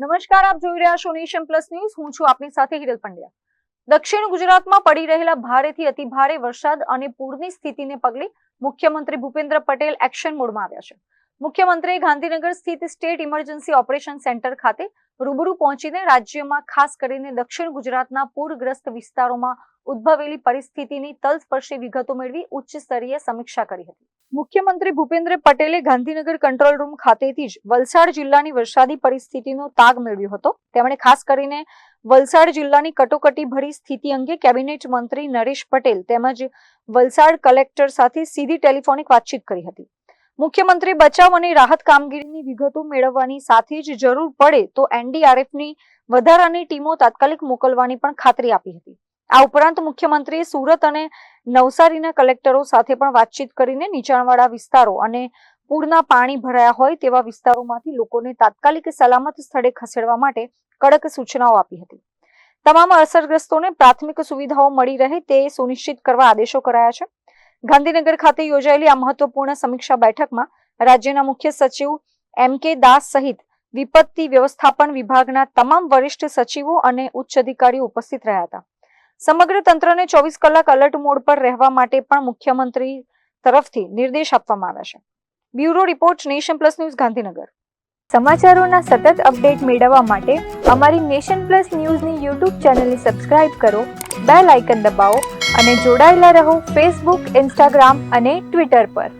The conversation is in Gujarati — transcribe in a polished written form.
નમસ્કાર, આપ જોઈ રહ્યા છો નેશન પ્લસ ન્યૂઝ. હું છું આપની સાથે હિરલ પંડ્યા. દક્ષિણ ગુજરાતમાં પડી રહેલા ભારેથી અતિભારે વરસાદ અને પૂરની સ્થિતિને પગલે મુખ્યમંત્રી ભૂપેન્દ્ર પટેલ એક્શન મોડમાં આવ્યા છે. મુખ્યમંત્રીએ ગાંધીનગર સ્થિત સ્ટેટ ઇમરજન્સી ઓપરેશન સેન્ટર ખાતે રૂબરૂ પહોંચીને રાજ્યમાં ખાસ કરીને દક્ષિણ ગુજરાતના પૂરગ્રસ્ત વિસ્તારોમાં ઉદ્ભવેલી પરિસ્થિતિની તલસ્પર્શી વિગતો મેળવી ઉચ્ચ સ્તરીય સમીક્ષા કરી હતી. મુખ્યમંત્રી ભૂપેન્દ્ર પટેલે ગાંધીનગર કંટ્રોલ રૂમ ખાતેથી જ વલસાડ જિલ્લાની વરસાદી પરિસ્થિતિનો તાગ મેળવ્યો હતો. તેમણે ખાસ કરીને વલસાડ જિલ્લાની કટોકટી ભરી સ્થિતિ અંગે કેબિનેટ મંત્રી નરેશ પટેલ તેમજ વલસાડ કલેક્ટર સાથે સીધી ટેલિફોનિક વાતચીત કરી હતી. મુખ્યમંત્રી બચાવ અને રાહત કામગીરીની વિગતો મેળવવાની સાથે જ જરૂર પડે તો એનડીઆરએફની વધારાની ટીમો તાત્કાલિક મોકલવાની પણ ખાતરી આપી હતી. આ ઉપરાંત મુખ્યમંત્રીએ સુરત અને નવસારીના કલેક્ટરો સાથે પણ વાતચીત કરીને નીચાણવાળા વિસ્તારો અને પૂરના પાણી ભરાયા હોય તેવા વિસ્તારોમાંથી લોકોને તાત્કાલિક સલામત સ્થળે ખસેડવા માટે કડક સૂચનાઓ આપી હતી. તમામ અસરગ્રસ્તોને પ્રાથમિક સુવિધાઓ મળી રહે તે સુનિશ્ચિત કરવા આદેશો કરાયા છે. ગાંધીનગર ખાતે યોજાયેલી આ મહત્વપૂર્ણ સમીક્ષા બેઠકમાં રાજ્યના મુખ્ય સચિવ એમ.કે. દાસ સહિત વિપત્તિ વ્યવસ્થાપન વિભાગના તમામ વરિષ્ઠ સચિવો અને ઉચ્ચ અધિકારીઓ ઉપસ્થિત રહ્યા હતા. સમગ્ર તંત્રને 24 કલાક અલર્ટ મોડ પર રહેવા માટે પણ મુખ્યમંત્રી તરફથી નિર્દેશ આપવામાં આવ્યા છે. Bureau report, nation plus news, Gandhinagar. સમાચારોના સતત અપડેટ મેળવવા માટે અમારી નેશન પ્લસ ન્યૂઝની યુટ્યુબ ચેનલને સબસ્ક્રાઇબ કરો, બેલ આઇકન દબાવો અને જોડાયેલા રહો ફેસબુક, ઇન્સ્ટાગ્રામ અને ટ્વિટર પર.